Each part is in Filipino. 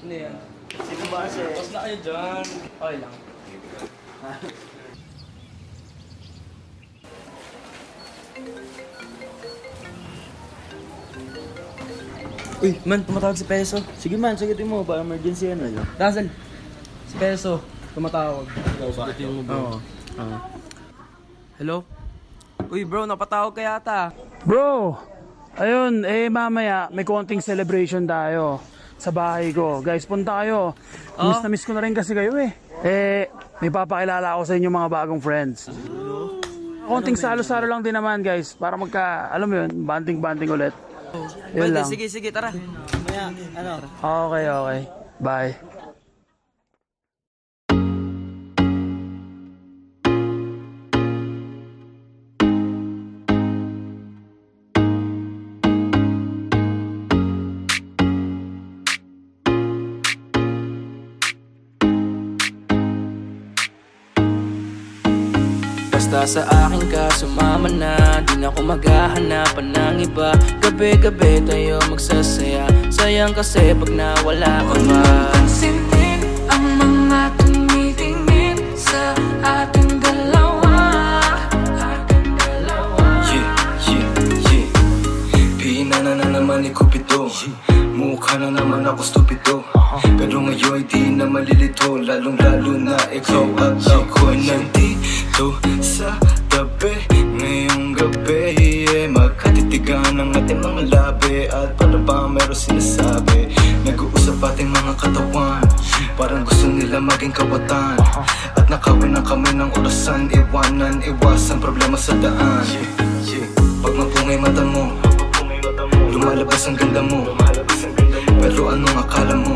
Ano yan? Sino ba kasi? Tapos na kayo dyan. Okay lang. Uy, man, tumatawag si Peso. Sige man, sagutin mo. Baka emergency ano yun. Russell, si Peso, tumatawag. Sagutin mo bro. Oo. Hello? Uy bro, napatawag ka yata. Bro, ayun, mamaya may konting celebration tayo sa bahay ko. Guys, punta kayo. Miss na miss ko na rin kasi kayo eh. May papakilala ako sa inyo mga bagong friends. Konting salo-salo lang din naman guys, para alam mo yun, banding-banding ulit. Yun Pwede, lang. sige, tara. Maya, ano? Okay. Bye. Basta sa akin ka sumama na, di na ako maghahanapan ng iba. Gabi-gabi tayo magsasaya, sayang kasi pag nawala ka ba. Pansinin ang mga tumitingin sa ating dalawa. Yeah. Pinana na naman ni Cupido, mukha na naman ako stupido. Pero ngayon di na malilito, lalong-lalo na ikaw at ako'y nandito sa tabi. Ngayong gabi, magkatitigan ang ating mga labi. At para ba meron sinasabi, nag-uusap ating mga katawan, parang gusto nila maging kawatan. At nakawin na kami ng orasan, iwasan problema sa daan. Pag mapungay mata mo, lumalabas ang ganda mo. Pero anong akala mo?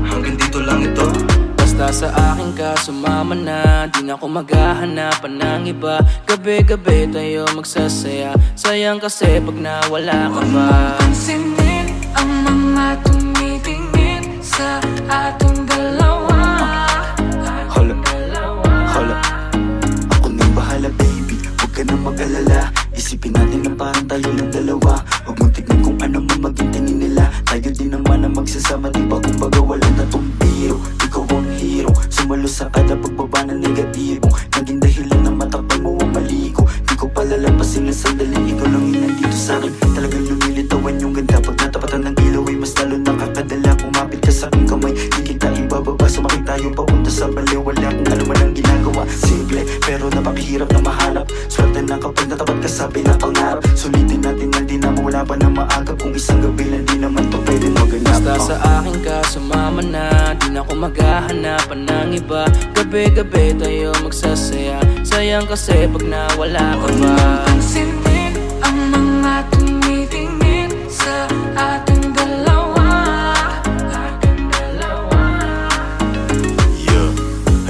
Hanggang dito lang ito. Basta sa akin ka sumama na, di na ako maghahanapan ng iba. Gabi-gabi tayo magsasaya, sayang kasi pag nawala ka ba. Pansinin ang mga tumitingin sa ating dalawa. Hala, ako nang bahala baby, huwag ka nang mag-alala. Isipin natin na parang tayo lang dalawa. Huwag mong tignan kung ano man maging tingin nila. Tayo din naman ang magsasama, diba? Kumbaga wala na tong biro. Ikaw ang hero, sumalo sa kada pagbaba ng negatibo. Naging dahilan na matakpan mo ang mali ko. Di ko palalampasin na sandali, ikaw lang yung nandito sa'kin. Talagang lumilitawan yung ganda. Pag natapatan ng ilaw ay mas lalo nakakadala. Kumapit ka sa'king kamay, di kita ibababa. Sumakit tayo papunta sa baliw. Wala kung ano man ang ginagawa. Simple, pero napakahirap na mahanap. Swerte na kapag natapat ka sa pinapangarap. Sulitin natin na di na mawala pa na maagap. Kung isang gabi lang di naman to pwede maganap. Basta sa akin ka sumama na, di na ako maghahanapan ng iba. Gabi-gabi tayo magsasaya, sayang kasi pag nawala ka ba. Pansinin ang mga tumitingin sa ating dalawa. Yeah,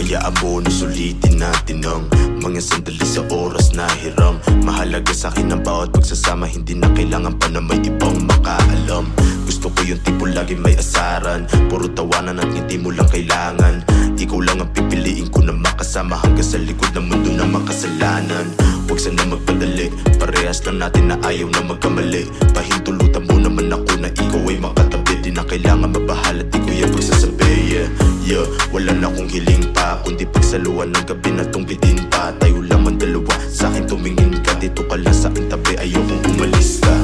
hayaan mo na sulitin natin ang mga sandali sa oras na hiram. Mahalaga sa'kin ang bawat pagsasama, hindi na kailangan pa na may ibang makaalam. Gusto ko yung tipo lagi may asaran, puro tawanan at hindi mo lang kailangan. Ikaw lang ang pipiliin ko na makasama hanggang sa likod ng mundo na makasalanan. Huwag sana magpadali, parehas lang natin na ayaw na magkamali. Pahintulutan mo naman ako na ikaw ay makatabi. Di na kailangan mabahala, di ko yung pagsasabi. Yeah, wala na akong hiling pa, kundi pagsaluan ng gabi na tunggitin pa. Tayo lang man dalawa, sa'kin tumingin ka. Dito ka lang sa'king tabi, ayokong umalis ka.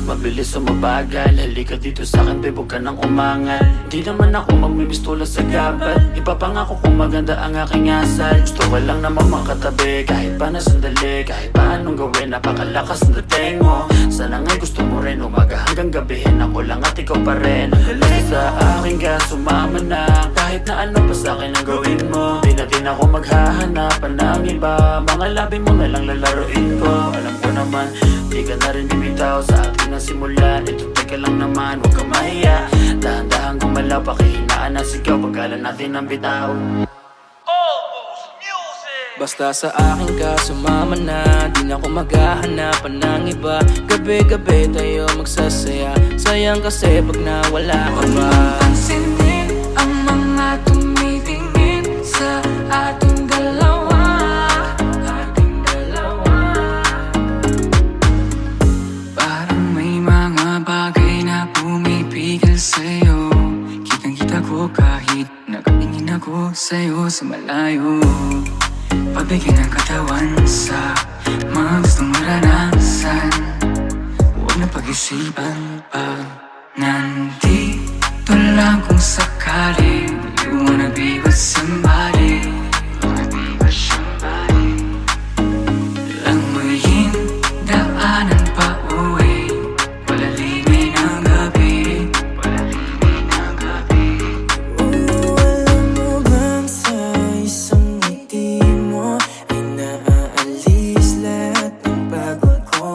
Mabilis o mabagal, halika dito sa'kin, babe, huwag ka nang umangal. Di naman ako magmimistola sa gabal, ipapangako kung maganda ang aking asal. Gusto ko lang naman makatabi, kahit pa na sandali. Kahit pa anong gawin, napakalakas ng dating mo. Sana nga'y gusto mo rin, umaga hanggang gabihin. Ako lang at ikaw pa rin. Basta sa akin ka sumama na, kahit na ano pa sa'kin ang gawin mo. Di na din ako maghahanapan ng iba, mga labi mo na lang lalaroin ko. Alam ko naman, di ka na rin bibitaw sa atin na simulan. Ito teka lang naman, huwag kang mahiya. Dahan-dahan gumalaw, pakihinaan na sigaw, pagkalan natin ang bitaw. Basta sa akin ka sumama na, di na ako maghahanapan ng iba. Gabi-gabi tayo magsasaya, sayang kasi pag nawala ka ba. Pansinin ang mga tumitingin sa ating dalawa. Parang may mga bagay na pumipigil sa'yo. sa malayo. Pabigyan ng katawan sa mga gustong maranasan. Huwag na pag-isipan pag nandito lang kung sakali. You wanna be with somebody. Lang mo yung daanan pa uwi. Palalimay ng gabi. Alam mo bang sa isang ngiti mo ay naaalis lahat ng pagod ko.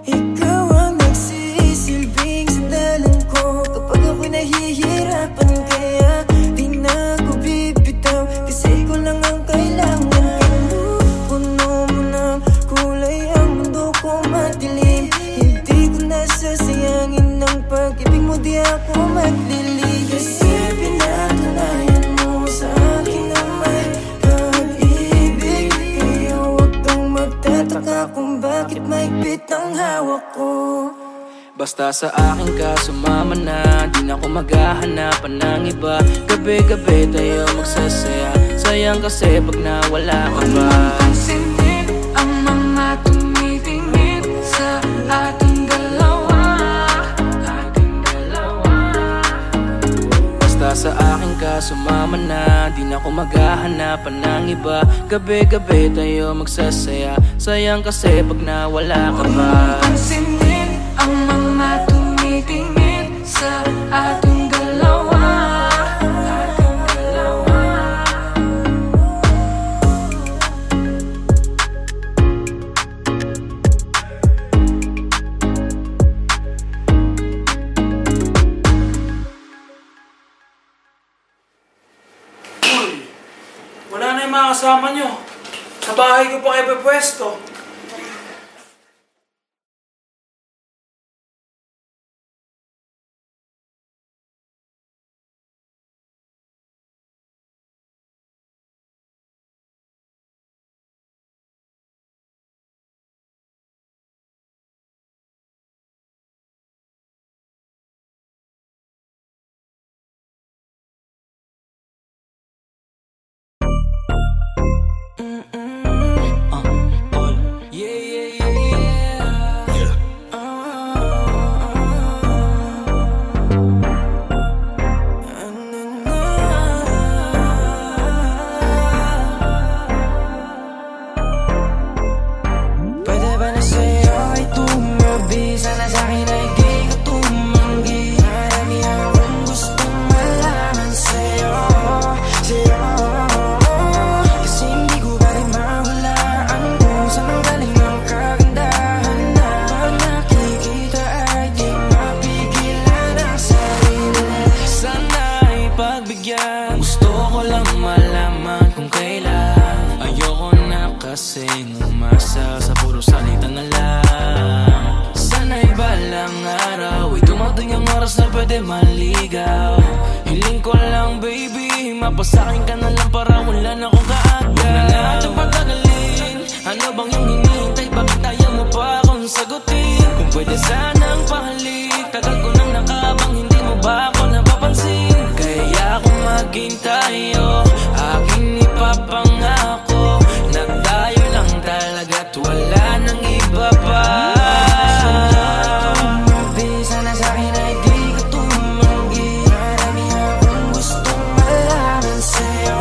Ikaw ang nagsisilbing sandalan ko kapag ako'y nahihirapan. Kaya di na ako bibitaw kasi ko lang ang kailangan. Puno mo ng kulay ang mundo ko madilim. Hindi ko nasasayangin ng pag-ibig mo, di ako maglilim. Kasi pinatunayan mo sa akin na may pag-ibig. Kaya huwag kang magtataka kung bakit mahigpit ang hawak ko. Basta sa akin ka sumama na, di na ako maghahanapan ng iba. Gabi-gabi tayo magsasaya, sayang kasi pag nawala ka ba. Pansinin ang mga tumitingin sa ating dalawa. Basta sa akin ka sumama na, di na ako maghahanapan ng iba. Gabi-gabi tayo magsasaya, sayang kasi pag nawala ka ba. Pansinin ang mga tumitingin sa ating dalawa. Wala na yung mga kasama nyo. Sa bahay ko pa kayo pwesto. Pwede ba na sa'yo ay tumabi? Sana sa'kin ay di ka tumanggi. Marami akong gustong malaman sa'yo. Kasi hindi ko ba rin mahulaan kung saan ang galing ng kagandahan na pag nakikita ay di mapigilan ang sarili. Sana ipagbigyan, gusto ko lang malaman kung kailan. Ayoko na kasing umasa sa puro salita na lang. Sana'y balang araw ay dumating ang oras na pwede maligaw. Hiling ko lang baby, mapasakin ka na lang para wala na akong kaagad. Huwag na natin patagalin, ano bang yung hinihintay? Bakit ayaw mo pa akong sagutin? Kung pwede sanang pahalik, tagal ko nang nakabang, hindi mo ba ako napapansin? Kaya kung maghintay aking ipapangako, nagtayo lang talaga't wala nang iba pa. Sana sa'kin ay di ka tumanggi. Marami akong gustong malaman sa'yo.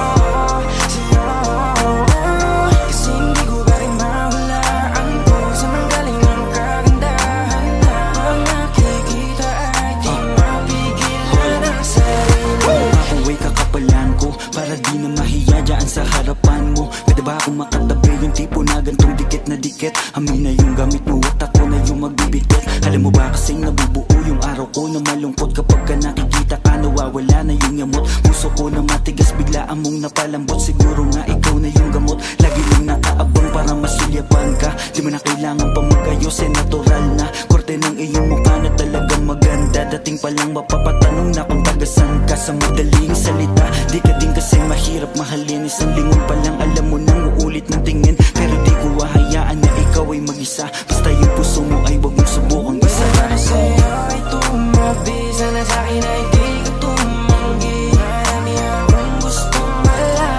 Kasi hindi ko ba rin mahulaan kung saan ang galing ang kagandahan na pag nakikita ay di mapigilan ang sarili. Makuway kakapalan ko para di na mahiya dyan sa harapan mo. Pwede ba akong makatabi yung tipo na gantong dikit na dikit? Amin na yung gamit mo at ako na yung magbibitit. Alam mo ba kasing nabubuo yung araw ko na malungkot kapag ka nakikita ka, nawawala na yung yamot. Puso ko na matigas, biglaan mong napalambot. Siguro nga ikaw na yung gamot. Lagi lang nakaabang para masulyapan ka. Di mo na kailangan pa mag-ayos, eh natural na korte ng iyong mukha na talagang maganda. Dating pa lang mapapatanong na kung tagasan ka. Sa madaling salita, di ka din kasi mahirap mahalin. Isang lingon pa lang alam mo nang uulit ng tingin. Pero di ko hahayaan na ikaw ay mag-isa. Basta yung puso mo ay wag mong subukang isa. Para sa'yo ay tumabi. Sana sa'kin ay di ka tumanggi. Marami akong gustong malaman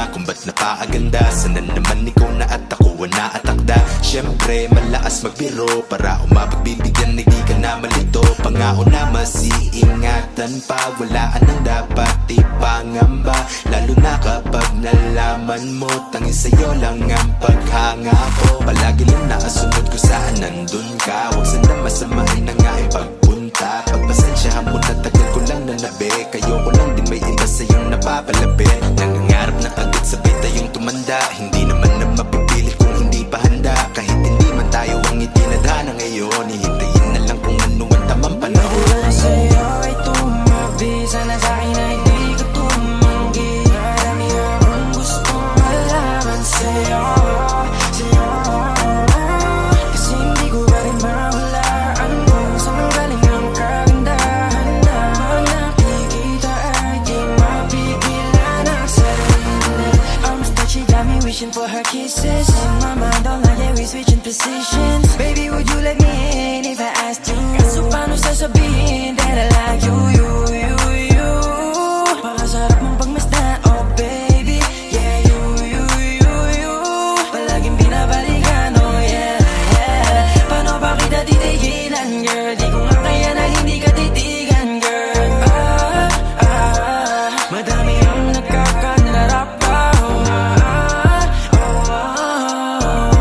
ba kung ba't napaaganda? Sana naman ikaw na at ako na atakda. Siyempre malakas magbiro para umapagbibigyan na di ka na malito. Pangako na masiingatan pa, walaan ang dapat ipangamba. Lalo na kapag nalaman mo tanging sa'yo lang ang paghanga ko. Palagi lang nakasunod ko saan nandun ka. Huwag sana masamain na nga ang pagpunta. Pagpasensyahan mo na tagal ko lang nanabi. Kayo ko lang din may iba sa'yong napapalapit. Nangangarap na agad sabay tayong tumanda. Hindi naman na mapipilit kung hindi pa handa. Kahit hindi man tayo ang itinadhana ngayon, hihintayin na lang kung ano ang tamang panahon. Wala sa'yo ay tumabi, sana sa'kin ay di ka tumanggi. Marami akong gustong malaman sa'yo, sa'yo. Kasi hindi ko pa rin mahulaan kung saan galing ang kagandahan na nakikita ay di mapigilan ang sarili. Almost that she got me wishing for her kisses. In my mind all night, yeah, we switching positions. Baby, would you let me in if I asked you? Kaso paano sasabihin that I like you, you, you, you? Pakasarap mong pagmasdan, oh baby. Yeah, you, you, you, you. Palaging binabalikan, oh yeah, yeah. Paano ba kita titigilan, girl? Di ko nga kaya na hindi ka titigan, girl. Madami ang nagkakanlarap pa,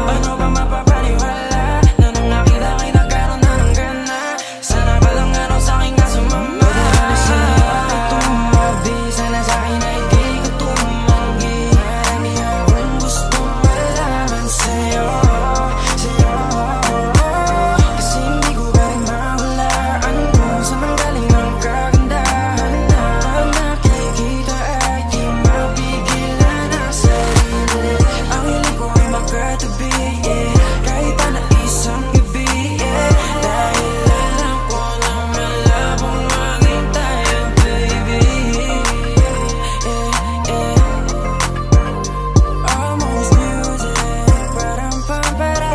paano ba mapapaniwala na nung nakita kay nagkaroon na ng gana? Sana ba lang ano sa'kin ka sumama? Wala sa'yo ay tumabi, sana sa'kin ay di ka tumanggi. Marami akong gustong malaman sa'yo, sa'yo. Kasi hindi ko pa rin mahulaan kung saan ang galing ang kagandahan na nakikita ay di mapigilan ang sarili. Ang hiling ko ay magkatabi, yeah, kahit pa na isang gabi, yeah. Dahil alam ko na malabong maging tayo, baby, yeah, yeah. Almost music, parang pampara.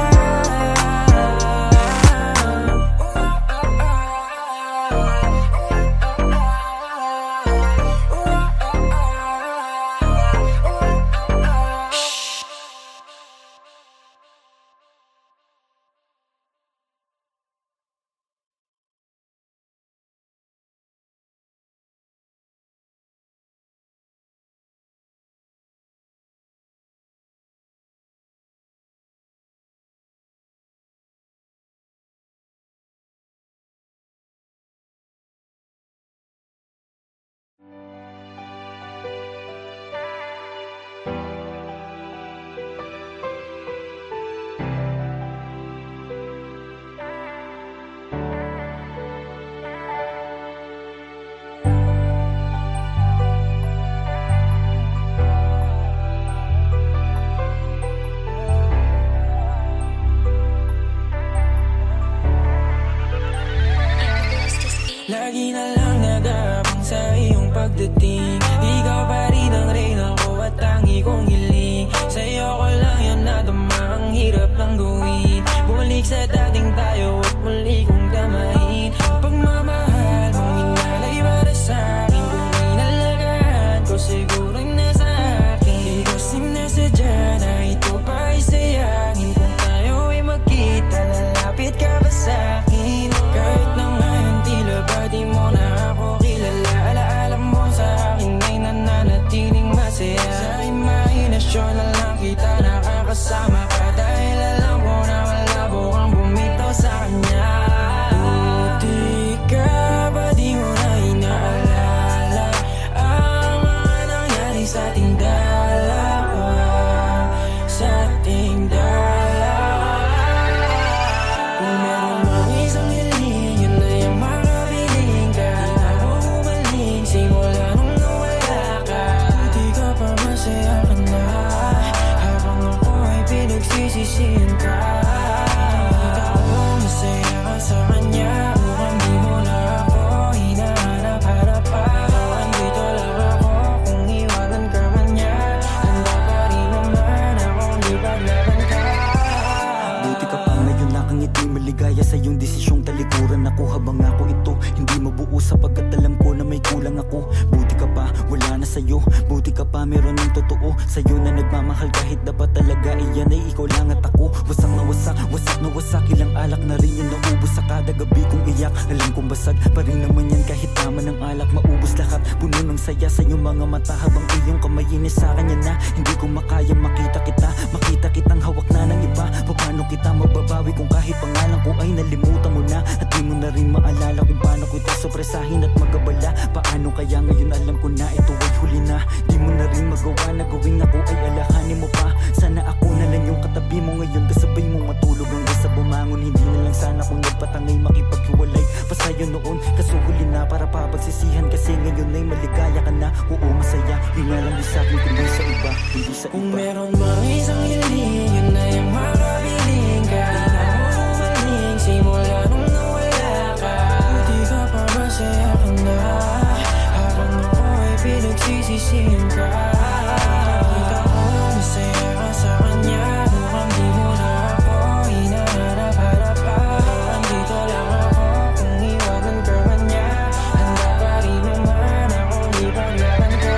Lagi na lang nag-aabang sa iyong pagdating. Ikaw pa rin ang reyna ko at tangi kong hiling. Sa'yo ko lang yan nadama, ang hirap lang gawin. Bumalik sa dating tayo at muli kong damahin. Pagmamahal mong inalay para sa'kin, kung inalagaan ko siguro nasa akin. Di kasi nasadya na ito pa ay sayangin. Kung tayo ay magkita, lalapit ka ba sa'kin? Kahit na ngayon tila ba di mo na ako kilala, alaala mo sa akin ay nananatiling masaya. Sa imahinasyon na lang kita nakakasama ka, dahil alam ko na malabo kang bumitaw sa kanya. Buti ka ba di mo na inaalala ang mga nangyari sa ating dalawa, sa ating dalawa. Kung meron mang isang hiling, yun na yung makapiling ka. Di na ako bumalik simula nung nawala ka. Buti ka pa masaya ka na, habang ako ay pinagsisisihan ka. Nakita ko masaya ka sa kanya, mukhang di mo na ako hinahanap-hanap pa. Andito lang ako kung iwanan ka man niya, handa pa rin naman akong ipaglaban ka. Buti ka pa ngayon nakangiti, maligaya sa iyong desisyong talikuran ako. Habang ako ito hindi mabuo sapagkat alam ko na may kulang ako. Buti ka pa wala na sa'yo, buti ka pa meron ng totoo sa'yo. sa'yo na nagmamahal kahit dapat talaga iyan ay ikaw lang at ako. Wasak na wasak, wasak na wasak, ilang alak na rin yung naubos sa kada gabi kong iyak. Alam kong basag pa rin naman yan kahit tama ng alak, maubos lahat. Puno ng saya sa iyong mga mata habang iyong kamay inis sa kanya na hindi ko makaya makita kita. Makita kitang hawak na ng iba, paano kita mababawi kung kahit pangalan ko ay nalimutan mo na. At di mo na rin maalala kung paano ko ito sopresahin at magabala. Paano kaya ngayon alam ko na ito ay huli na. Di mo na rin magawa na gawing ako ay alakanin mo pa. Sana ako na lang yung katabi mo ngayon, kasabay mo matulog hanggang sa bumangon. Hindi na lang sana kung nagpatangay makipaghiwalay pa sa'yo noon, kaso huli na para papagsisihan. Kasi ngayon ay maligaya ka na, oo masaya. Yun nga lang di sa'kin kundi sa iba, hindi sa iba. Kung meron bang isang hiling, yun na yung makabiling ka. Di na ako umaling simula nung nawala ka. Di ka pa masaya ka na, habang ako ay pinagsisisihan ka. Kita ko masaya ka sa kanya, mukhang di mo na ako hinaharap-harapan. Andito lang ako kung iwanan ka man niya, handa pa rin naman akong ipaglaban ka.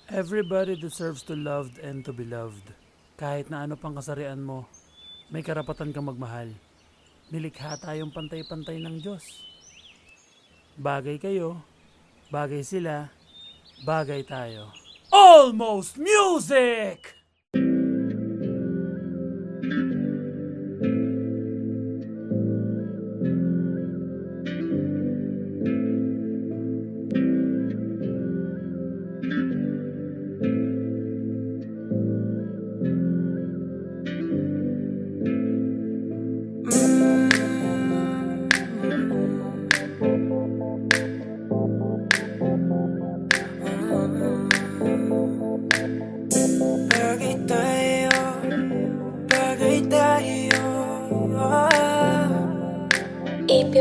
Everybody deserves to loved and to be loved. Kahit na ano pang kasarian mo, may karapatan kang magmahal. Nilikha tayong pantay-pantay ng Diyos. Bagay kayo, bagay sila, bagay tayo. Almost Music!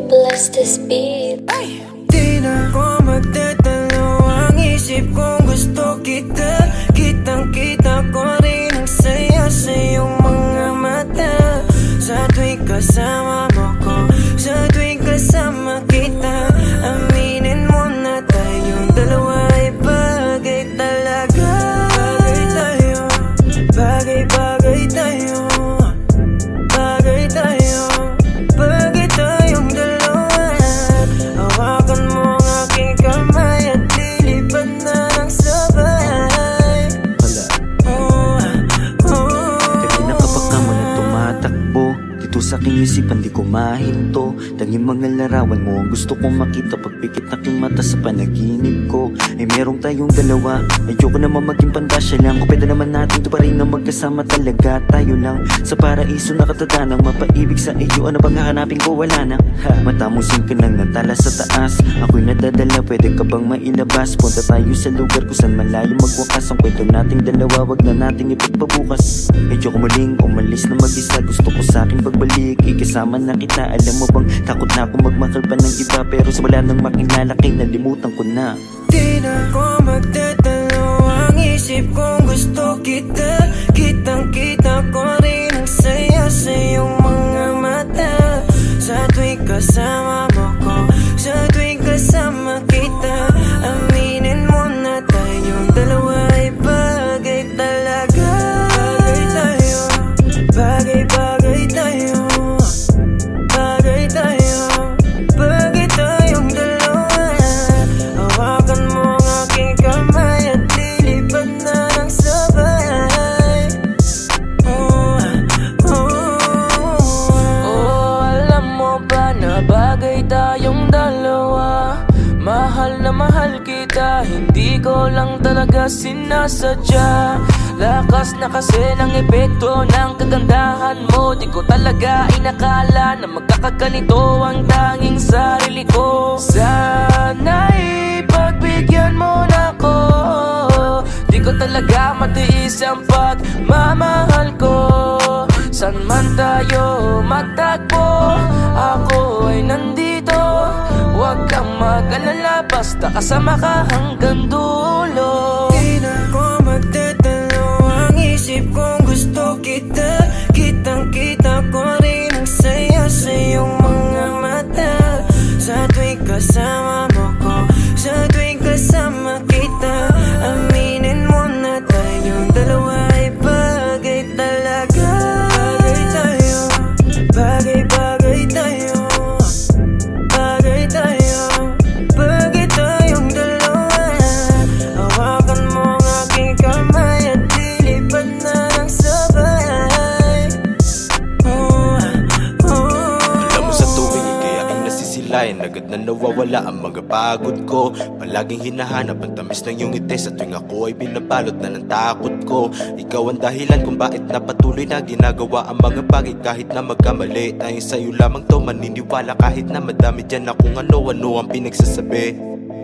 Bless this beat. Ay! Di na ko magdadalaw ang isip kong gusto kita. Kitang-kita ko rin ang saya sa iyong mga mata. Sa tuwing kasama mo ko, sa tuwing kasama kita, aminin mo na tayong dalawa ay bagay talaga. Bagay tayo, bagay-bagay tayo, bagay tayo, bagay tayong dalawa. Hawakan mo ang aking kamay at lilipad na ng sabay. Kanina kapag ka mo na tumatakbo dito sa aking isipan, di ko mahinto. Tanging mga larawan mo ang gusto kong makita. Pagpikit aking mata sa panaginip ko ay merong tayong dalawa. Ayoko naman maging pandasya lang, kung pwede naman natin to pa rin na magkasama talaga. Tayo lang sa paraiso nakatadanang mapaibig sa iyo. Ano bang hahanapin ko? Wala na. Matamusin ka lang ng tala sa taas. Ako'y nadadala, pwede ka bang mailabas? Punta tayo sa lugar kung saan malayo magwakas. Ang kwento nating dalawa, wag na nating ipagpabukas. Medyo ko muling umalis na mag-isa. Gusto ko sa aking pagbalik, ikasama na kita. Alam mo bang takot na akong magmahal pa ng iba, pero sa wala nang makilala kay nalimutan ko na. Di na ko magdadalaw ang isip kong gusto kita. Kitang-kita ko rin ang saya sa iyong mga mata. Sa tuwing kasama mo ko, sa tuwing kasama kita, aminin mo na tayong dalawa ay bagay talaga. Bagay tayo, bagay-bagay tayo, bagay tayo, bagay tayong dalawa. Hawakan mo ang aking kamay at lilipad na ng sabay. Alam mo ba na bagay tayong dalawa? Mahal na mahal kita, hindi ko lang talaga sinasadya. Lakas na kasi ng epekto ng kagandahan mo. Di ko talaga inakala na magkakaganito ang tanging sarili ko. Sana'y pagbigyan mo na ko. Di ko talaga matiis ang pagmamahal ko. San man tayo magtagpo, ako ay nandito. Huwag kang mag-alala, basta kasama ka hanggang dulo. Di na ko magdadalo ang isip kong gusto kita. Kitang-kita ko rin ang saya sa iyong mga mata. Sa tuwing kasama mo ko, sa tuwing kasama kita, aminin mo na tayong dalawa ay bagay talaga. Bagay tayo, bagay-bagay tayo, bagay tayo, bagay tayong dalawa. Hawakan mo ang aking kamay at lilipad na ng sabay. Alam mo sa tuwing ika'y aking nasisilayan, agad na nawawala ang mga pagod ko. Palaging hinahanap ang tamis ng iyong ngiti sa tuwing ako ay binabalot na ng takot ko. Ikaw ang dahilan kung bakit napatuloy na ginagawa ang mga bagay kahit na magkamali. Dahil sa'yo lamang to maniniwala kahit na madami dyan na kung ano-ano ang pinagsasabi.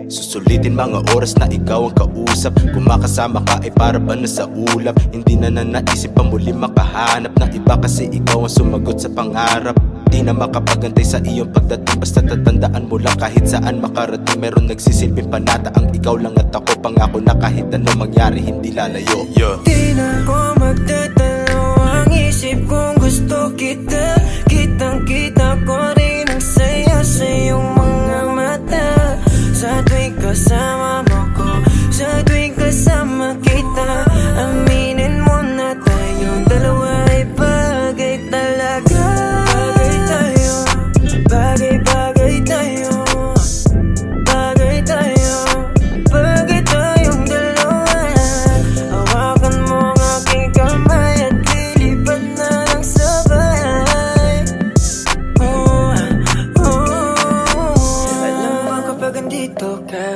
Susulitin mga oras na ikaw ang kausap. Kung makasama ka ay para ba na sa ulap. Hindi na naisip pa muli makahanap ng iba kasi ikaw ang sumagot sa pangarap. Di na makapagantay sa iyong pagdating, basta tatandaan mo lang kahit saan makarating. Meron nagsisilbing panata ang ikaw lang at ako. Pangako na kahit ano mangyari hindi lalayo. Di na ko magdadalo ang isip kong gusto kita. Kitang-kita ko rin ang saya sa iyong mga mata. Sa tuwing kasama mo ko, sa tuwing kasama kita, aminin mo na tayong dalawa ay bagay talaga. Bagay tayo, bagay-bagay tayo, bagay tayo, bagay tayong dalawa. Hawakan mo ang aking kamay at lilipad na ng sabay. Alam mo kapag andito ka,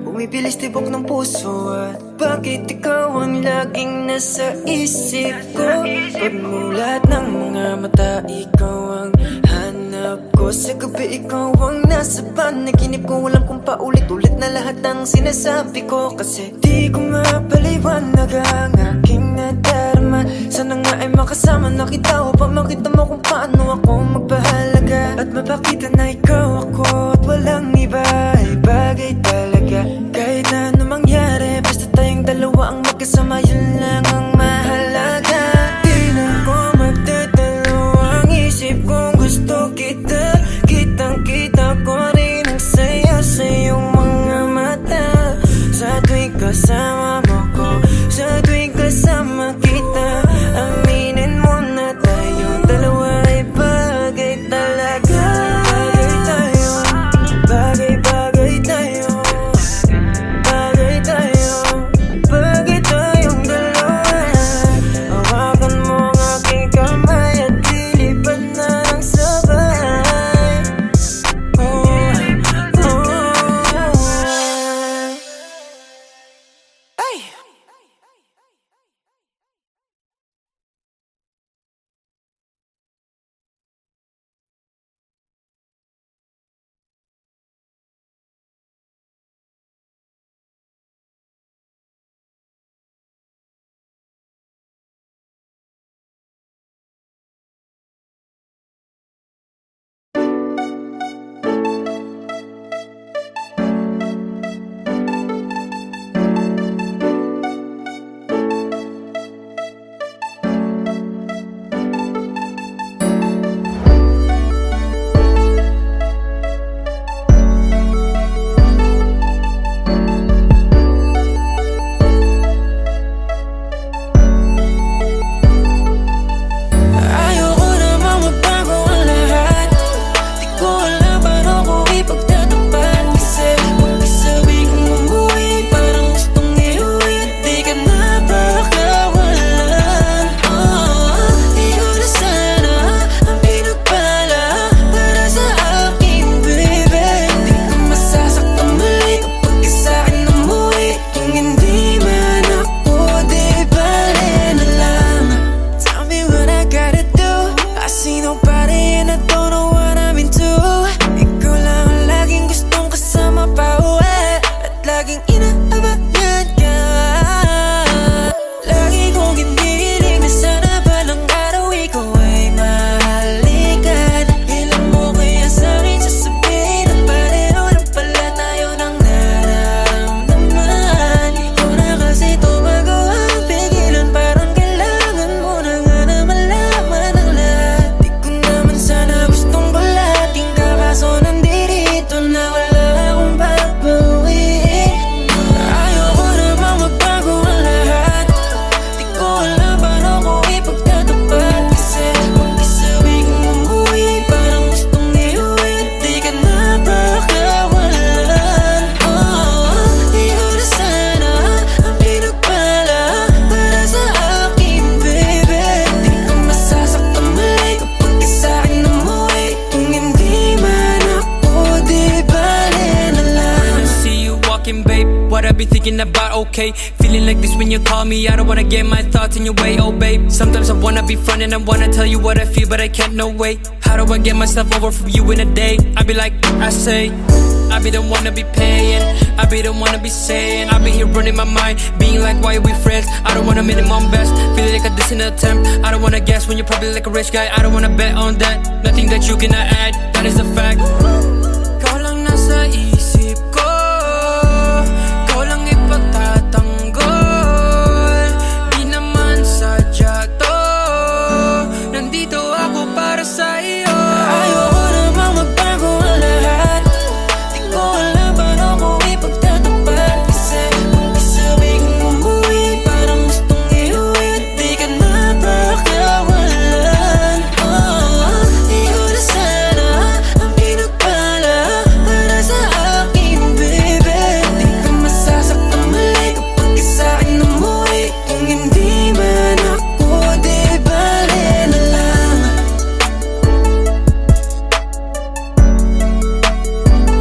bumibilis tibok ng puso. At bakit ikaw ang laging nasa isip ko? Pagmulat ng mga mata, ikaw ang hanap ko. Sa gabi ikaw ang nasa panaginip ko. Alam kong paulit-ulit na lahat ng sinasabi ko. Kasi di ko mapaliwanag ang aking nadarama. Sana nga ay makasama na kita upang makita mo kung paano ako magpahalaga. At mapakita na ikaw ako at walang iba ay bagay talaga. Kahit na ano mangyari, basta tayong dalawa ang magkasama, yun lang ang mahalaga. Di na ko magdadalo ang isip kong gusto kita. Kitang-kita ko rin ang saya sa iyong mga mata. Sa tuwing kasama mo ko, sa tuwing kasama kita, aminin mo na tayong dalawa ay bagay talaga. Bagay tayo, bagay thinking about, okay. Feeling like this when you call me, I don't wanna get my thoughts in your way, oh babe. Sometimes I wanna be front and I wanna tell you what I feel, but I can't, no way. How do I get myself over from you in a day? I be like, I say, I be the one to be paying, I be the one to be saying, I be here running my mind, being like, why are we friends? I don't wanna minimum best, feeling like a distant attempt. I don't wanna guess when you're probably like a rich guy. I don't wanna bet on that, nothing that you cannot add, that is a fact. Ikaw lang nasa isip ko, ikaw lang ipagtatanggol. Di naman sadya to, nandito ako para sa iyo. Ayoko namang magbago ang lahat. Di ko alam paano ko ipagtatapat. Kasi pag isabi kong umuwi, parang gustong iuwi at di ka na pakawalan. Di ko na sana ang pinagpala para sa akin, baby. Di ka masasaktan mali kapag sa'kin umuwi. Kung hindi man ako, di bale na lang.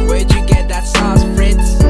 Where'd you get that sauce, Fritz?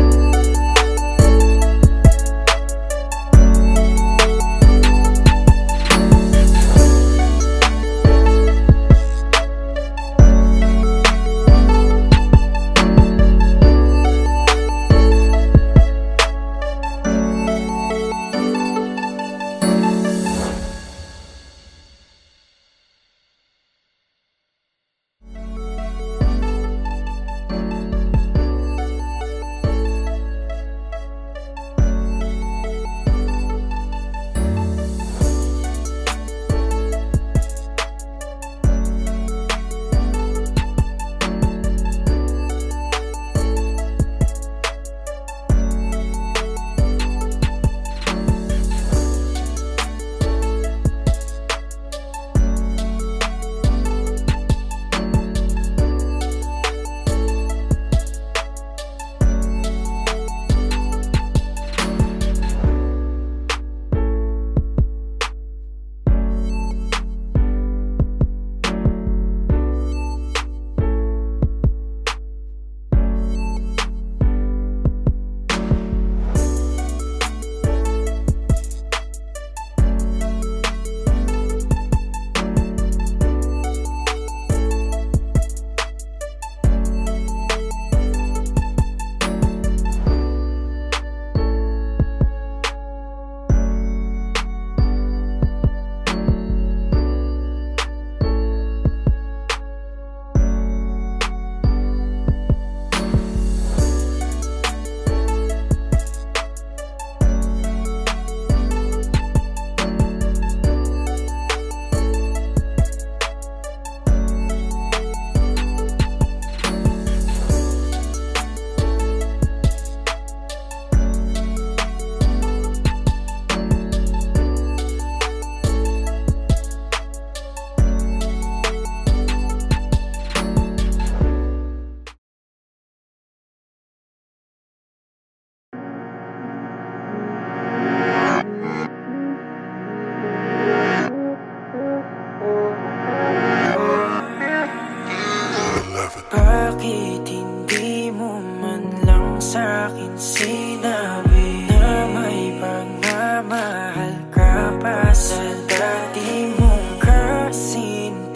Bakit hindi mo man lang sa'kin sinabi na may pagmamahal ka pa sa dati mong kasintahan?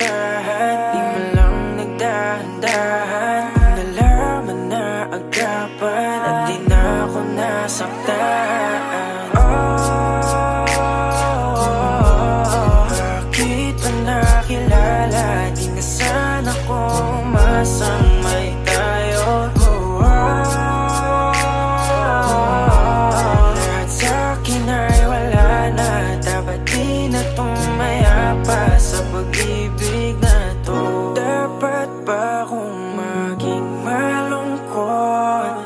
Di mo lang nagdahan-dahan, nalaman na agapan at di na ako nasaktan. Bakit ba nakilala? Di na sana ko masang may tayo. Lahat sa'kin ay wala na, dapat di na tumaya pa sa pag-ibig na to. Dapat ba kung maging malungkot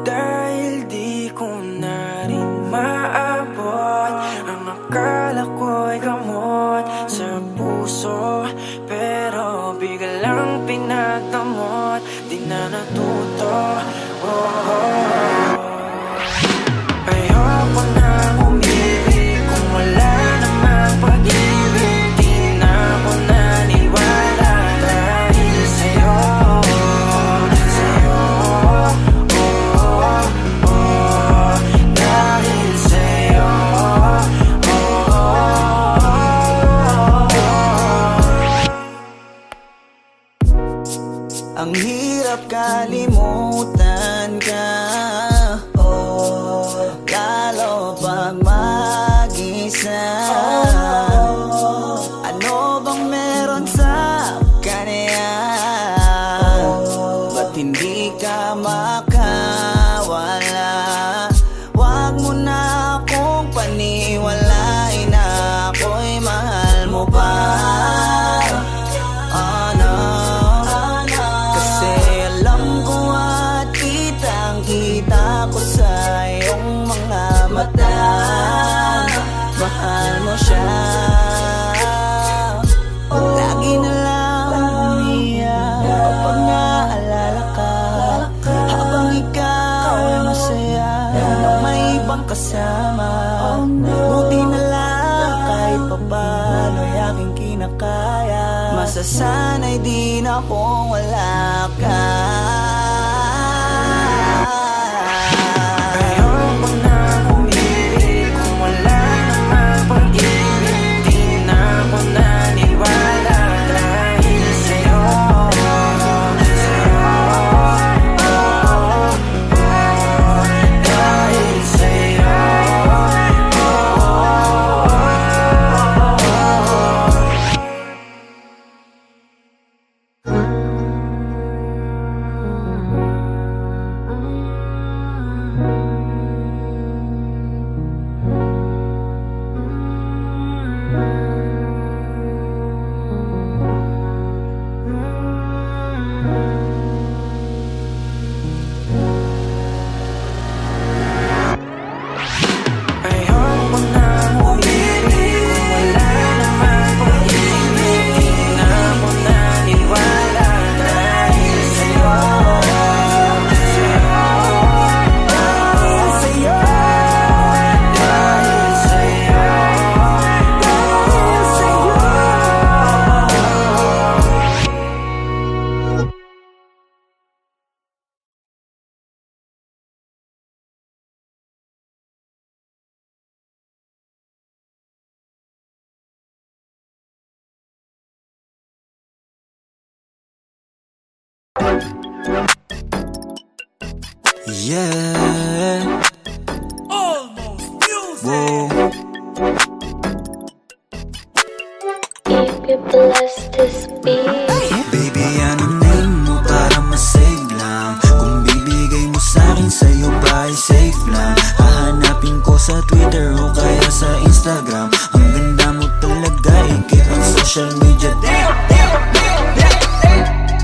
dahil di ko na rin maabot ang akala ko'y gamot sa puso, pero biglang pinagdamot, di na natuto. Ayoko na umibig kung wala namang pag-ibig. Di na ako naniwala dahil sa'yo. Ang hirap kalimutan ka, lalo pag mag-isa. Ano bang meron sa kanya? Ba't hindi ka makawala? Wag mo na akong paniwalain na ako'y mahal mo pa. Kita ko sa iyong mga mata, mahal mo siya. Lagi na lang umiyak kapag naalala ka, habang ikaw ay masaya na may ibang kasama. Buti na lang kahit papano ay aking kinakaya. Masasanay din akong wala ka. Yeah. Almost music. Whoa. Keep you blessed this beat. Baby, ano name mo para masave lang? Kung bibigay mo sa'kin, sa'yo ba ay safe lang? Hahanapin ko sa Twitter o kaya sa Instagram. Ang ganda mo talaga, ikip ang social media.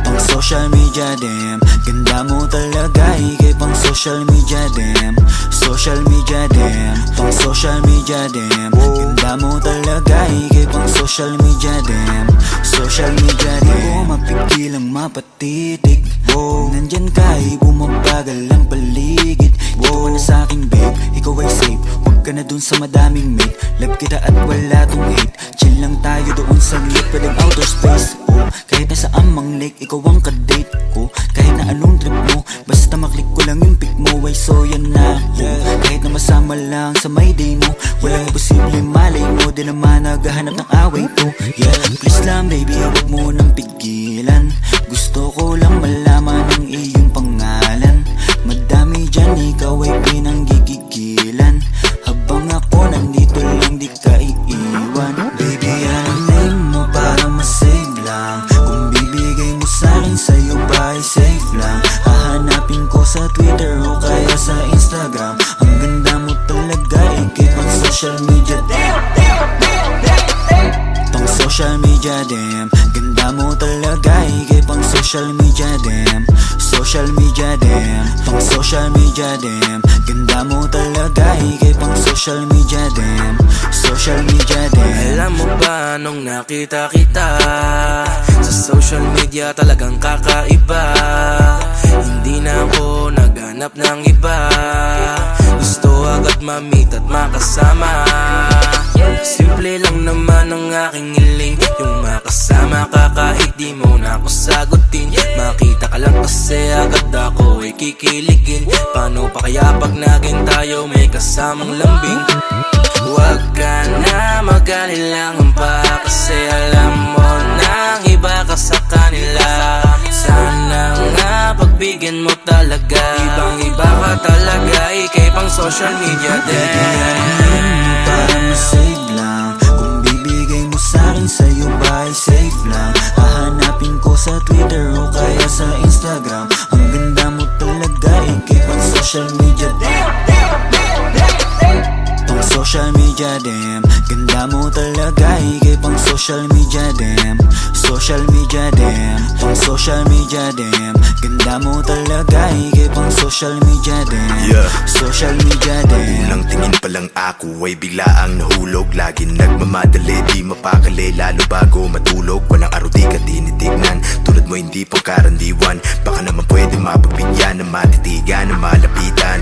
Pang social media, damn. Ganda mo talaga, ikip ang social media, damn. Social media, damn. Pang social media, damn. Ganda mo talaga, ikip ang social media, damn. Social media, damn. Di ko mapigil ang mapatitig. Wow. Nandyan ka, bumabagal ang paligid. Wow. Ikaw na sa'king babe, ikaw ay safe. Huwag ka na dun sa madaming mate. Love kita at wala tong hate. Chill lang tayo doon sa lip, pwedeng outer space. Oh, kahit nasa amang lake, ikaw ang kadate ko. Kahit na anong trip mo, basta maklik ko lang yung pic mo. Ay so yan na, yeah. Kahit na masama lang sa may day mo, walang posible malay mo. Di naman naghahanap ng away to, yeah. Please lang baby, huwag mo nang pigilan. Gusto ko lang malaman ang iyong pangalan. Madami dyan, ikaw ay pinanggigigilan. Habang ako nandito lang, di ka iiwan. Baby, anong name mo para masave lang? Kung bibigay mo sa'kin, sa'yo ba ay safe lang? Hahanapin ko sa Twitter o kaya sa Instagram. Ang ganda mo talaga, ikip ang social media. Pang social media, damn. Ganda mo talaga, ikip ang social media, damn. Social media, damn. Pang social media, damn. Ganda mo talaga, ikip ang social media, damn. Social media, damn. Alam mo ba nung nakita kita sa social media, talagang kakaiba. Hindi na ako naghanap ng iba. Gusto agad ma-meet at makasama. Simple lang naman ang aking hiling, yung makasama ka kahit di mo na ako sagutin. Makita ka lang kasi agad ako ay kikiligin. Paano pa kaya pag naging tayo may kasamang lambing? Huwag ka na mag-alilangan pa, kasi alam mo nang iba ka sa kanila. Sana talaga, ikay pang social media din. Para masave lang, kung bibigay mo sa'kin, sa'yo ba ay safe lang? Hahanapin ko sa Twitter o kaya sa Instagram. Ang ganda mo talaga, ikay pang social media din. Pang social media dem, ganda mo talaga, ikay pang social media dem. Social media dem, pang social media dem, ganda mo talaga, ikay pang social media dem. Social media dem. Unang tingin pa lang ako ay bigla ang nahulog. Laging nagmamadali, di mapakali, lalo bago matulog. Walang araw di ka tinitignan, tulad mo hindi pangkarandiwan. Baka naman pwede mapagbigyan ng matitigan, ng malapitan.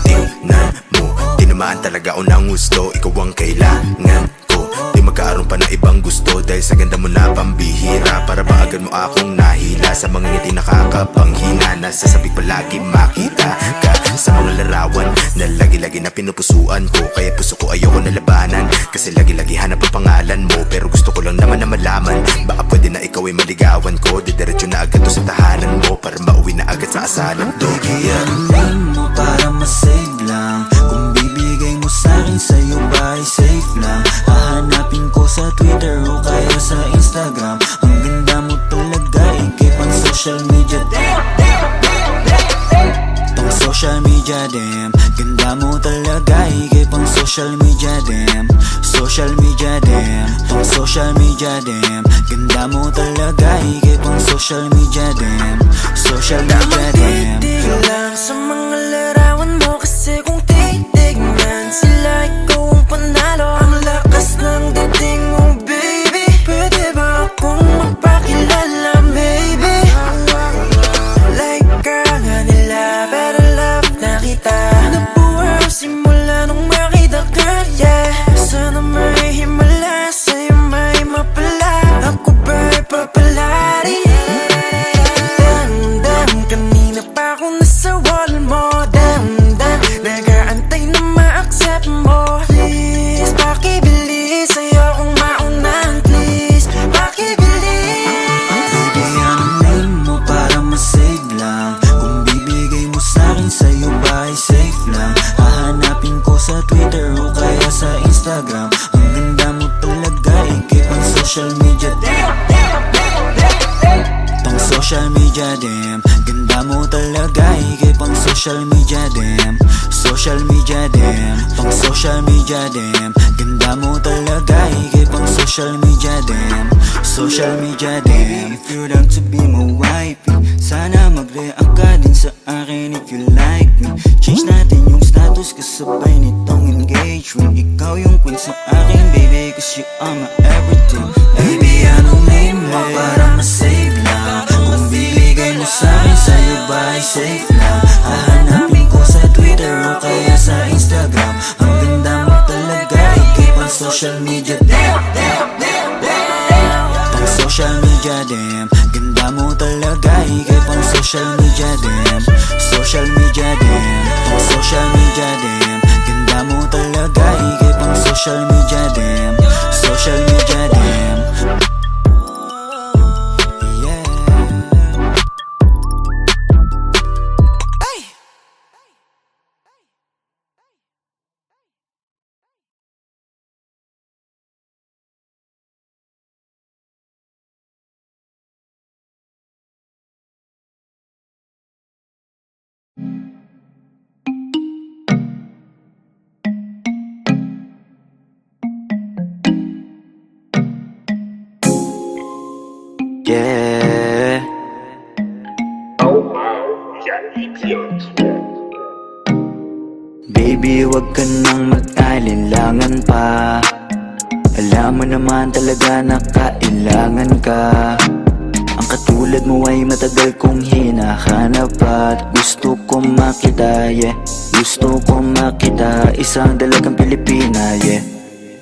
Tingnan mo, tinamaan talaga ako ng gusto. Ikaw ang kailangan ko, di magkaroon pa ng ibang gusto. Dahil sa ganda mo na pambihira, para ba agad mo akong nahila. Sa mga ngiti nakakapanghina, nasasabi palagi makita ka sa mga larawan na lagi-lagi na pinupusuan ko. Kaya puso ko ayoko na labanan, kasi lagi-lagi hanap ang pangalan mo. Pero gusto ko lang naman na malaman, baka pwede na ikaw ay maligawan ko. Didiretso na agad to sa tahanan mo, para mauwi na agad sa asalan to. Bigyan mo para masave lang, kung bibigay mo sa'kin, sa'yo ba ay safe lang? Hahanapin ko sa Twitter o kaya sa Instagram. Ang ganda mo talaga, ikay pang social media dem. Pang social media dem, ganda mo talaga, ikay pang social media dem. Social media dem, pang social media dem, ganda mo talaga, ikay pang social media dem. Social media dem. Titig lang sa mga larawan mo, kasi kung titignan sila, ikaw ang panalo. Ang lakas ng dating mo, baby. Pwede ba akong magpakilala, maybe? Like ka nga nila, pero love na kita. Nabuhay simula nung makita ka, yeah. Sana may himala, sa'yo may mapala. Ako ba'y papalari? Damdam, kanina pa ako nasa wall mo. Damdam, nag-aantay na ma-accept mo. Please, pakibilis, ayokong maunahan, please. Pakibilis. Bibigyan mo para masave lang, kung bibigay mo sa'kin, sa'yo ba ay safe lang? Hahanapin ko sa Twitter o kaya sa Instagram. Ang ganda mo talaga, ikay pang social media dem. Pang social media dem, ganda mo talaga, ikay pang social media dem. Social media dem, pang social media dem, ganda mo talaga, ikay pang social media dem. Social media dem. If you're down to be my wifey, sana mag-react ka din sa akin if you like me. Change natin yung status kasabay nitong engagement. Ikaw yung queen sa akin, baby, cause you are my everything. Baby, anong name mo para masave lang, kung bibigay mo sa'kin, sa'yo ba ay safe lang? Hahanapin ko sa Twitter o kaya sa Instagram. Ang ganda mo talaga, ikay pang social media dem. Pang social media dem, ganda mo talaga, ikay pang social media dem. Social media dem, pang social media dem, ganda mo talaga, ikay pang social media dem. Social media dem. Yeah. Baby, wag ka nang mag-alinlangan pa. Alam mo naman talaga na kailangan ka. Ang katulad mo ay matagal kong hinahanap at gusto kong makita, yeah. Gusto kong makita, isang dalagang Pilipina, yeah.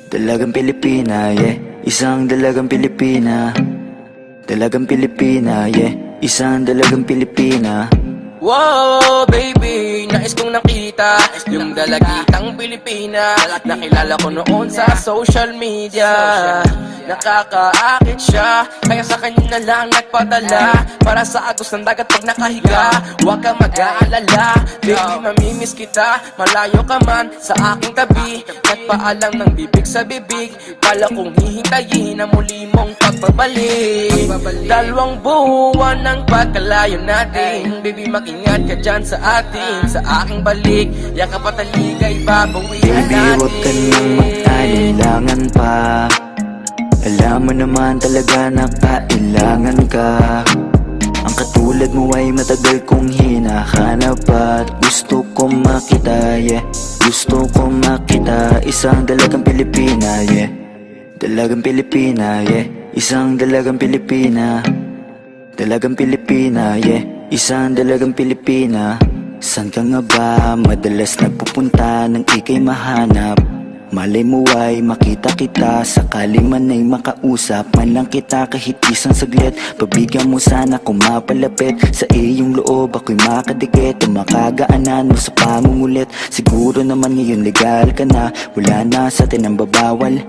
Dalagang Pilipina, yeah. Isang dalagang Pilipina. Dalagang Pilipina, yeah. Isang dalagang Pilipina. Wow, baby, nais kong nakita yung dalagitang Pilipina. Nakilala ko noon sa social media. nakakaakit siya. Kaya sa kanya na lang nagpadala, para sa agos ng dagat pag nakahiga. Huwag kang mag-aalala, baby mamimiss kita. Malayo ka man sa aking tabi, nagpaalam ng bibig sa bibig. Kala kong hihintayin na muli mong pagbabalik. Dalawang buwan ng pagkalayo natin, baby mag-ingat ka dyan sa atin. Sa aking balik, yakap at taligay babawihan natin. Baby, huwag ka nang mag-alinlangan pa. Alam mo naman talaga na kailangan ka. Ang katulad mo ay matagal kong hinahanap at gusto kong makita, yeah. Gusto kong makita, isang dalagang Pilipina, yeah. Dalagang Pilipina, yeah. Isang dalagang Pilipina. Dalagang Pilipina, yeah. Isang dalagang Pilipina. San ka nga ba madalas nagpupunta nang ika'y mahanap? Malay mo ay makita kita, sakali man ay makausap man lang kita kahit isang saglit. Pabigyan mo sana kung mapalapit, sa iyong loob ako'y makadikit. Ang makagaanan mo sa pamumulit, siguro naman ngayon legal ka na. Wala na sa atin ang babawal,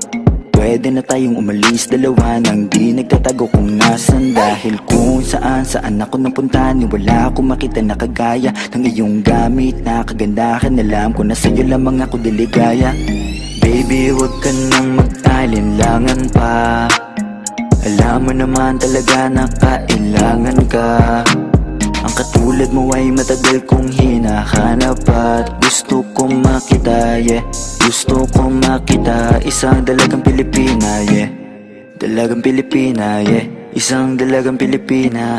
pwede na tayong umalis dalawa nang di nagtatago kung nasan. Dahil kung saan ako napunta, ni wala akong makita na kagaya ng iyong gamit na kagandahan. Alam ko na sa'yo lamang ako diligaya. Baby, huwag ka nang mag-alinlangan pa. Alam mo naman talaga na kailangan ka. Ang katulad mo ay matagal kong hinahanap at gusto kong makita, yeah. Gusto kong makita, isang dalagang Pilipina, yeah. Dalagang Pilipina, yeah. Isang dalagang Pilipina.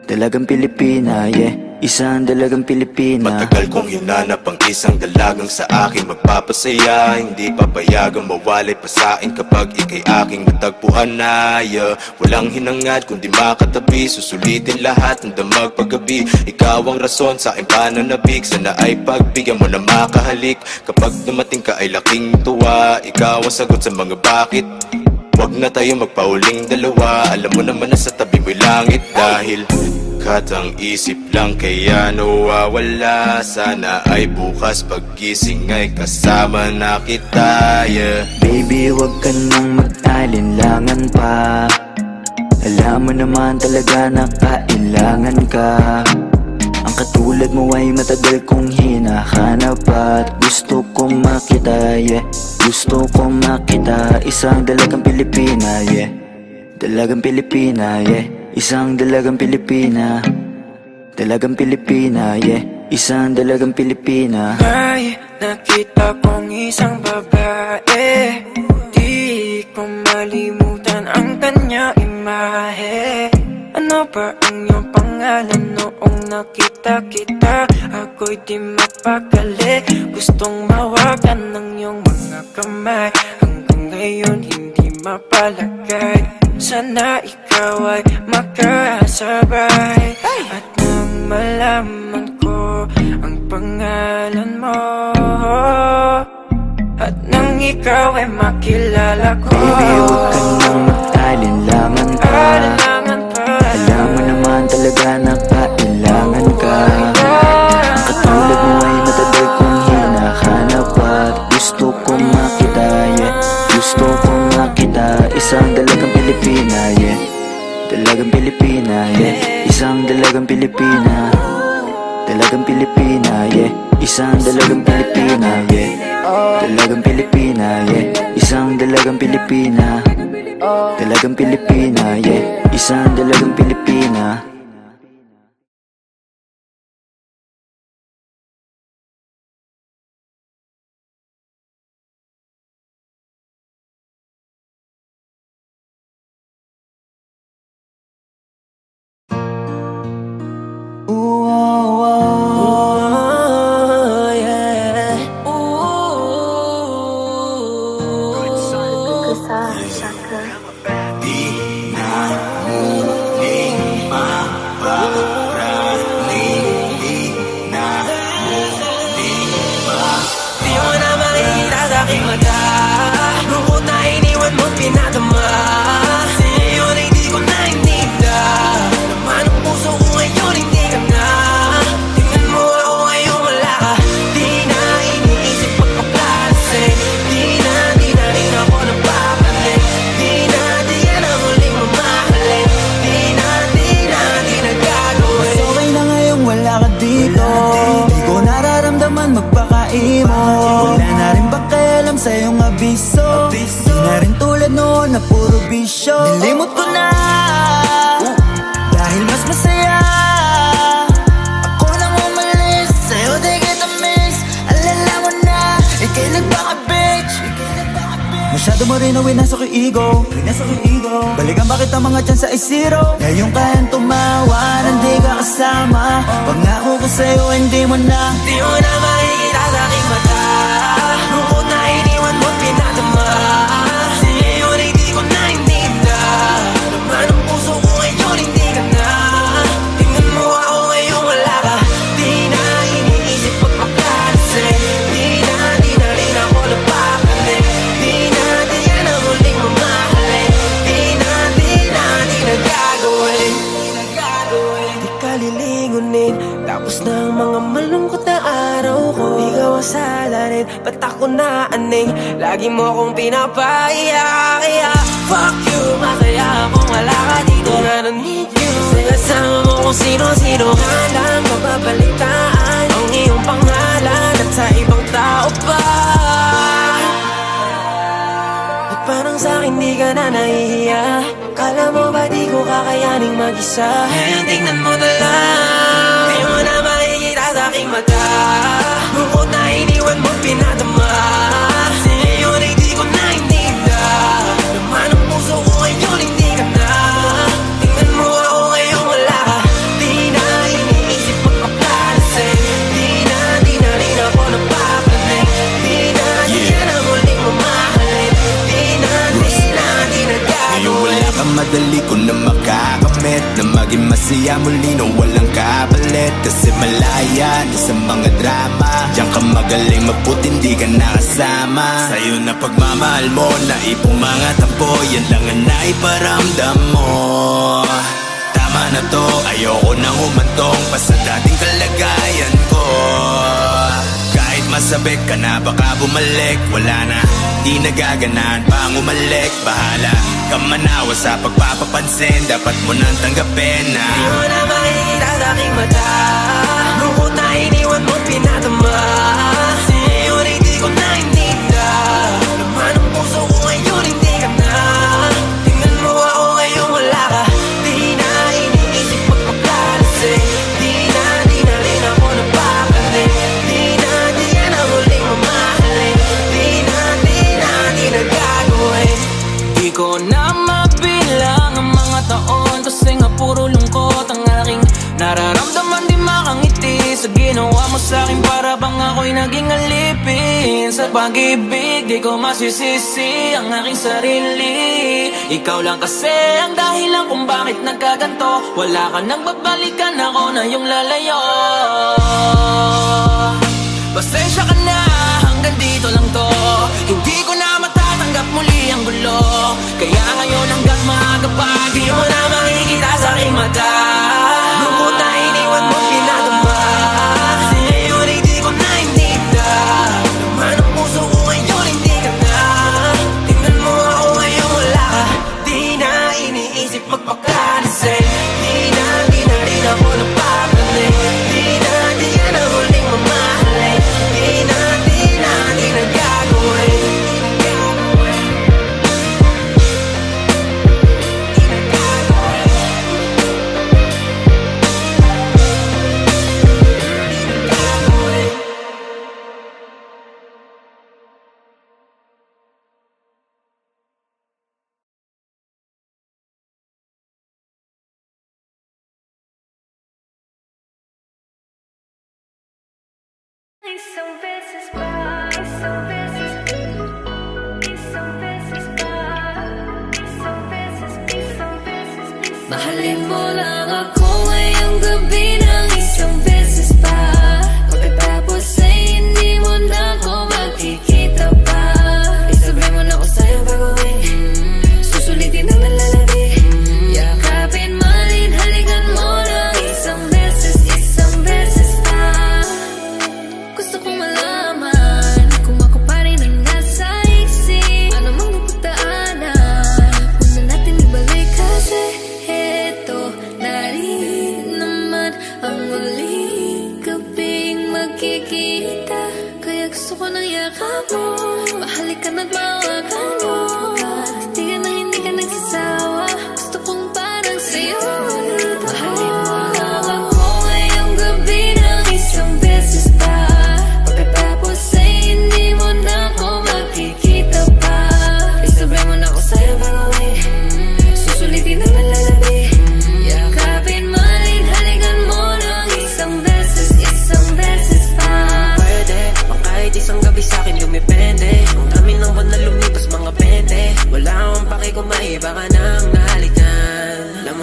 Dalagang Pilipina, yeah. Isang dalagang Pilipina. Matagal kong hinanap ang isang dalagang sa akin magpapasaya. Hindi papayagang mawalay pa sa'kin kapag ika'y aking natagpuan na, yeah. Walang hinangad kundi makatabi, susulitin lahat ng damag paggabi. Ikaw ang rason sa aking pananabik, sana ay pagbigyan mo na makahalik. Kapag dumating ka ay laking tuwa, ikaw ang sagot sa mga bakit. Huwag na tayo magpauling dalawa, alam mo naman na sa tabi mo'y langit. Dahil katang isip lang kaya nawawala, sana ay bukas paggising ay kasama na kita, yeah. Baby, huwag ka nang mag-alinlangan pa. Alam mo naman talaga na kailangan ka. Ang katulad mo ay matagal kong hinahanap at gusto kong makita, yeah. Gusto kong makita, isang dalagang Pilipina, yeah. Dalagang Pilipina, yeah. Isang dalagang Pilipina. Dalagang Pilipina, yeah. Isang dalagang Pilipina. May nakita kong isang babae, di ko malimutan ang kanya imahe. Ano ba ang iyong pangalan noong nakita kita? Ako'y di mapakali, gustong mawagan ng iyong mga kamay. Hanggang ngayon hindi mapalagay, sana ikaw ay makasabay. At nang malaman ko ang pangalan mo, at nang ikaw ay makilala ko, baby, huwag ka nang mag-alinlangan pa. Alam mo naman talaga na kailangan ka. Ang katulad mo ay matagal kong hinahanap at gusto kong makita, yeah. Gusto kong makita, isang dalagang Pilipina, yeah. Dalagang Pilipina, yeah. Isang dalagang Pilipina. Dalagang Pilipina, yeah. Isang dalagang Pilipina, yeah. Dalagang Pilipina, yeah. Isang dalagang Pilipina. Dalagang Pilipina, yeah. Isang dalagang Pilipina. Di na muli ko na, dahil mas masaya. Ako nang umalis, sa'yo di kita miss. Alala mo na, ika'y nagpaka-bitch. Masyado mo rin nawin nasa ko ego. Balikan bakit ang mga chance ay zero. Ngayon kayang tumawa, hindi ka kasama. Pangako ko sa'yo, hindi mo na. Di mo na makikita sa aking mata. Lungkot na iniwan mo pinadama. Sige yun ay di ko naintinda. Naman ang puso ko ngayon hindi ka na. Tingnan mo ako ngayon wala ka. Di na iniisip pagpapalase. Di na rin ako napakalit. Di na ang huling mamahalin. Di na gagawin. Di ka lilingunin. Tapos na ang mga malungkot na araw ko. Ikaw ang salarin, ba't ako naaning? Lagi mo akong pinapaiyak. Fuck you, masaya akong wala ka dito. I don't need you. Sinasama mo kung sino-sino. Halang mababalitaan ang iyong pangalan at sa ibang tao pa. At parang sa'kin di ka na nahihiya. Kala mo ba di ko kakayaning mag-isa? Ngayon tingnan mo na lang. Di mo na makikita sa aking mata. Lungkot na iniwan mo pinadama. Sige yun ay di ko naintinda. Naman ang puso ko ngayon hindi ka na. Tingnan mo ako ngayon wala ka. Di na iniisip pagpapalase. Di na rin ako napapalit. Di na ang huling mamahalin. Di na gagawin. Ngayon wala ka, madali ko na makakamit. Na maging masaya muli na walang kapalit. Kasi malaya na sa mga drama. Diyan ka magaling mabuti, hindi ka nakasama. Sa'yo na pagmamahal mo, na ipong mga tampo. Yan lang ang naiparamdam mo. Tama na to, ayoko nang humantong pa sa dating kalagayan ko. Kahit masabik ka na baka bumalik. Wala na, di nagaganaan pang umalik. Bahala ka manawa sa pagpapapansin. Dapat mo nang tanggapin na di mo na makikita sa aking mata. Lungkot na iniwan mo pinadama. Sige yun ay di ko naintinda. Naman ang puso ko ngayon hindi ka na. Tingnan mo ako ngayon wala ka. Di na iniisip pagpapalase. Di na rin ako napapalit. Di na ang huling mamahalin. Di na gagawin. Di ko na mabilang ang mga taon. Kasi nga puro lungkot ang aking nararamdaman. Di makangiti sa ginawa mo sa'kin. Para bang ako'y naging alipin sa pag-ibig. Di ko masisisi ang aking sarili. Ikaw lang kasi ang dahilan kung bakit nagkaganto. Wala ka nang babalikan, ako na yung lalayo. Pasensya ka na, hanggang dito lang to. Hindi ko na matatanggap muli ang gulo. Kaya ngayon hanggang maaga pa, di mo na makikita sa aking mata. Lungkot na iniwan mo pinadama. Sige yun ay di ko naintinda. Naman ang puso ko ngayon hindi ka na. Tingnan mo ako ngayon wala ka. Di na iniisip magpakalise. Di na rin ako napapalit. Di na ang huling mamahalin. Di na gagawin. Isang beses pa, isang beses, isang beses pa, isang beses, isang beses, mahalin mo lang ako ngayong gabi ng isang beses pa. Pagkatapos ay hindi mo na ako makikita pa. Isabay mo na ako sa'yo gagawin. Susulitin ang nalalagi. Yakapin, malin, halikan mo lang isang beses pa. Gusto kong malaman kung ako pa rin ang nasa isip. Ano mang napagdaanan, huwag na natin ibalik. Kasi eto na rin naman ang muling gabing magkikita. Kaya gusto ko ng yakap mo, mahalikan at mawakan mo. Hindi ka nagsasawa. Gusto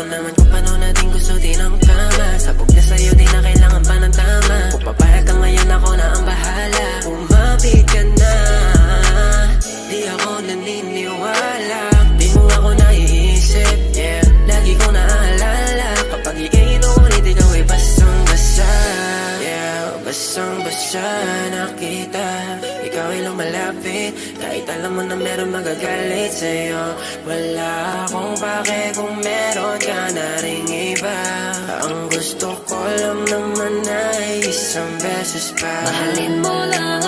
mo naman kung paano natin gusto din ang kama. Sabog na sa'yo, di na kailangan pa ng tama. Kung papayag ka ngayon, ako na ang bahala. Umapit ka na, di ako naniniwala. Di mo ako naiisip, yeah. Lagi ko naaalala kapag iinom ulit ikaw ay basang-basa. Yeah, basang-basa nakita. Ikaw ay lumalapit kahit alam mo na meron magagalit sa'yo. Wala akong pake kung meron ka na ring iba. Ang gusto ko lang naman ay isang beses pa. Mahalin mo lang